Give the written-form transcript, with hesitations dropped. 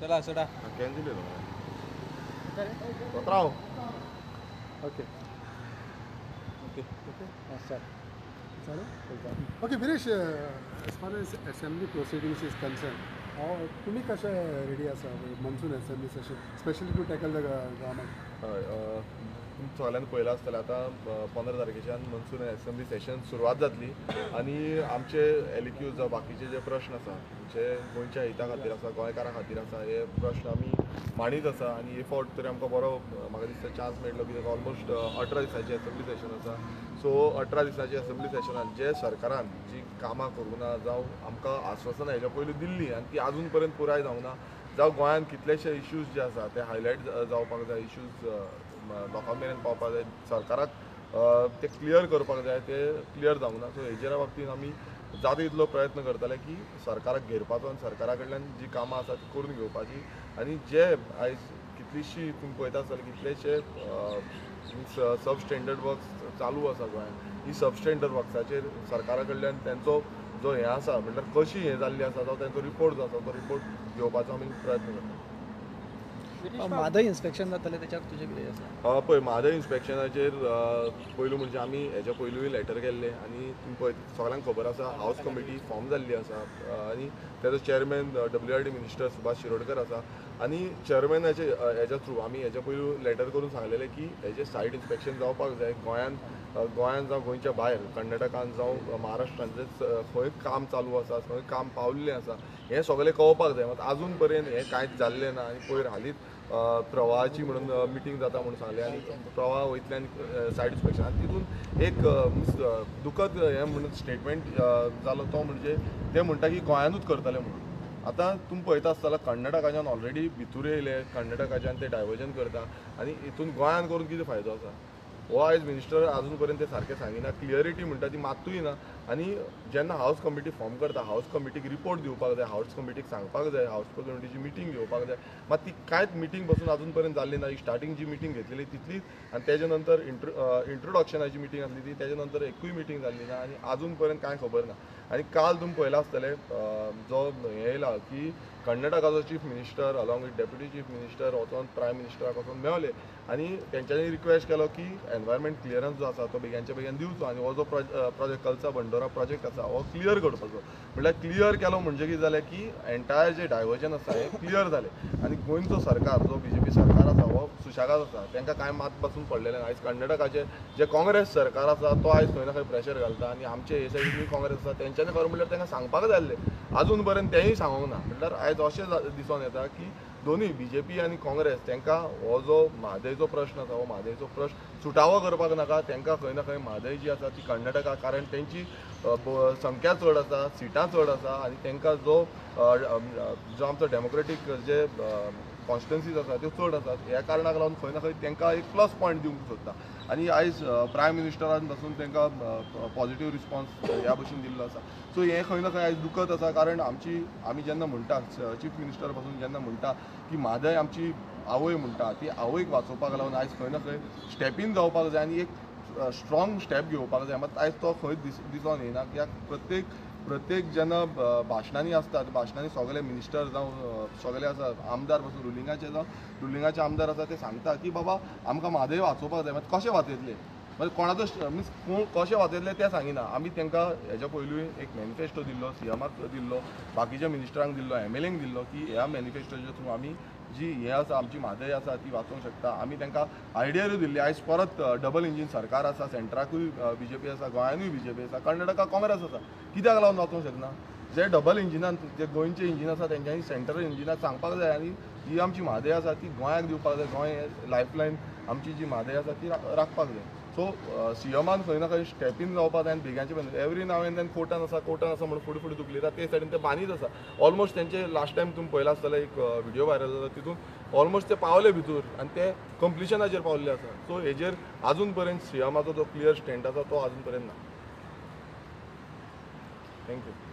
चला सोडा कॅन दिले राव okay okay okay Viresh as far as assembly proceedings is concern तुम्ही कशें रेडी आसा monsoon assembly session specially to tackle the government हय सगळ्यांनी पळयलां आसतलें आतां 15 तारखेच्यान मन्सून असेंब्ली सेशन सुरवात जातली आनी आमचे एलिक्यूज जावं बाकीचे जे प्रश्न आसा जे गोंयच्या हिता खातीर आसा गोंयकारां खातीर आसा हे प्रश्न आमी मांडीत आसा आनी हे फावट तरी आमकां बरो म्हाका दिसता चान्स मेळटलो कित्याक ऑलमोस्ट 18 दिसांची असेंब्ली सेशन आसा सो 18 दिसांची असेंब्ली सेशनान जे सरकारान जी कामां करूं ना जावं आमकां आश्वासनां हेच्या पयलीं दिल्ली आनी ती आजून पर्यंत पुराय जावंक ना जावं गोंयांत कितलेशे इश्यूज जे आसा ते हायलायट जावपाक जाय इश्यूज लोकां मेरेन पावपाक जाय सरकाराक ते क्लियर करपाक जाय ते क्लियर जावंक ना सो हेजेर बाबतींत आमी जाता तितलो प्रयत्न करतले की सरकाराक घेरपाचो आनी सरकारा कडल्यान जी कामां आसा ती करून घेवपाची आनी जे आयज कितलीशी तुमी पळयता आसतले कितलेशे सब स्टँडर्ड वर्क्स चालू आसा गोंयांत ही सब स्टँडर्ड वर्क्साचेर सरकारा कडल्यान तेंचो जो हें आसा म्हणल्यार कशी हें जाल्ली आसा जावं तेंचो रिपोर्ट जो आसा तो रिपोर्ट घेवपाचो आमी प्रयत्न करता म्हादय इन्स्पेक्शन जातलें त्याच्यार तुजें कितें आसा पळय म्हादय इन्स्पेक्शनाचेर पयलू म्हणजे आमी हेच्या पयलूय लेटर केल्लें आनी तुमी पळय सगळ्यांक खबर आसा हावस कमिटी फॉर्म जाल्ली आसा आनी तेजो chairman WRD minister Subhash Shirodkar आसा आनी चेअरमॅनाचे हेच्या थ्रू आमी हेच्या पयलू लेटर करून सांगलेलें की हेजें सायट इन्स्पेक्शन जावपाक जाय गोंयांत जावं गोंयच्या भायर कर्नाटकांत जावं महाराष्ट्रांत खंय काम चालू आसा खंय काम पाविल्लें आसा हें सगळें कळपाक जाय मात आजून पर्यंत हें कांयच जाल्लें ना आनी पयर हालींच प्रवाहाची म्हणून मिटींग जाता म्हणून सांगलें आनी प्रवाह वयतल्यान सायट इन्स्पेक्शन आनी तितून एक दुखद हें म्हणून स्टेटमेंट जालो तो म्हणजे ते म्हणटा की गोंयानूच करतले म्हणून आतां तुमी पळयता आसतला कर्नाटकाच्यान ऑलरेडी भितूर येयले कर्नाटकाच्यान ते डायवर्जन करता आनी हितून गोंयान करून कितें फायदो आसा हो आयज मिनिस्टर आजून पर्यंत ते सारकें सांगिना क्लियरिटी म्हणटा ती मात्तूय ना आनी जेन्ना हावस कमिटी फॉर्म करता हावस कमिटीक रिपोर्ट दिवपाक जाय हावस कमिटीक सांगपाक जाय हावस कमिटीची मिटींग घेवपाक जाय मात ती कांयच मिटींग पासून आजून पर्यंत जाल्ली ना ही स्टार्टींग जी मिटींग घेतलेली तितलीच आनी तेजे नंतर इंट्रोडक्शनाची मिटींग आसली ती तेजे नंतर एकूय मिटींग जाल्ली ना आनी आजून पर्यंत कांय खबर ना आनी काल तुमी पळयलां आसतलें जो हें येयला की कर्नाटकाचो chief minister along with deputy chief minister वचोन प्रायम मिनिस्टराक वचोन मेवले आनी तेंच्यांनी रिक्वेस्ट केलो की एनवायरमेंट क्लियरन्स जो आसा तो बेग्यानच्या बेगीन दिवचो आनी हो जो प्रोजेक्ट कल्सा बंडोरा प्रोजेक्ट आसा हो क्लियर करपाचो म्हणल्यार क्लियर केलो म्हणजे कितें जालें की एंटायर जे डायवर्जन आसा हें क्लियर जालें आनी गोंयचो सरकार जो BJP सरकार आसा हो सुशागाद आसा तांकां कांय मात पासून पडलेलें ना आयज कर्नाटकाचे जे काँग्रेस सरकार आसा तो आयज खंय ना खंय प्रेशर घालता आनी आमचे हे सायडीन काँग्रेस आसा तेंच्यांनी खरें म्हणल्यार तांकां सांगपाक जाय आसलें आजून पर्यंत तेंय सांगूंक ना म्हणल्यार आयज अशें दिसून येता की दोनूय BJP आनी काँग्रेस तांकां हो जो म्हादयचो प्रश्न आसा हो म्हादयचो प्रश्न सुटावो करपाक नाका तांकां खंय ना खंय म्हादय जी आसा ती कर्नाटका कारण तेंची संख्या चड आसा सिटां चड आसा आनी तांकां जो आमचो डेमोक्रेटीक जे कॉन्स्टिट्युन्सीज आसा त्यो चड आसात ह्या कारणाक लागून खंय ना खंय तांकां एक प्लस पॉयंट दिवंक सोदता आनी आयज प्रायम मिनिस्टरान पासून तांकां पॉझिटीव रिस्पॉन्स ह्या भशेन दिल्लो आसा सो हें खंय ना खंय आयज दुखत आसा कारण आमी जेन्ना म्हणटा चीफ मिनिस्टर पासून जेन्ना म्हणटा की म्हादय आमची आवय म्हणटा ती आवयक वाचोवपाक लागून आयज खंय ना खंय स्टेप इन जावपाक जाय आनी एक स्ट्रॉंग स्टेप घेवपाक जाय मात आयज तो खंय दिसून येना कित्याक प्रत्येक जेन्ना भाशणांनी आसतात भाशणांनी सगळे मिनिस्टर जावं सगळे आसा आमदार पासून रुलिंगाचे आमदार आसा ते सांगता की बाबा आमकां म्हादय वाचोवपाक जाय मात कशें वाचयतले म्हणजे कोणाचो मिन्स कोण कशें वाचयतले तें सांगिना आमी तांकां हेच्या पयलूय एक मॅनिफेस्टो दिल्लो CMाक दिल्लो बाकीच्या मिनिस्टरांक दिल्लो MLAंक दिल्लो की ह्या मॅनिफेस्टोच्या थ्रू आमी जी हें आसा आमची म्हादय आसा ती वाचोवंक शकता आमी तांकां आयडियारूय दिल्ली आयज परत डबल इंजीन सरकार आसा सेंट्राकूय BJP आसा गोंयानूय BJP आसा कर्नाटका काँग्रेस आसा कित्याक लागून वाचोवंक शकना जे डबल इंजिनान जे गोंयचे इंजीन आसा तेंच्यांनी सेंट्रल इंजिनाक सांगपाक जाय आनी ही आमची म्हादय आसा ती गोंयाक दिवपाक जाय गोंय लायफलायन आमची जी म्हादय आसा ती राखपाक जाय सो CMान खंय ना खंय स्टेप इन जावपाक जाय आनी बेग्यानचे बेगीन एवरी नाव एंड देन कोर्टान आसा म्हणून फुडें फुडें दुखली ते सायडीन ते बानीच आसा ऑलमोस्ट तेंचे लास्ट टायम तुमी पळयला आसतलें एक व्हिडिओ व्हायरल जाता तितून ऑलमोस्ट ते पावले भितूर आनी ते कंप्लिशनाचेर पावल्ले आसा सो हेजेर आजून पर्यंत CMाचो जो क्लियर स्टँड आसा तो आजून पर्यंत ना थँक्यू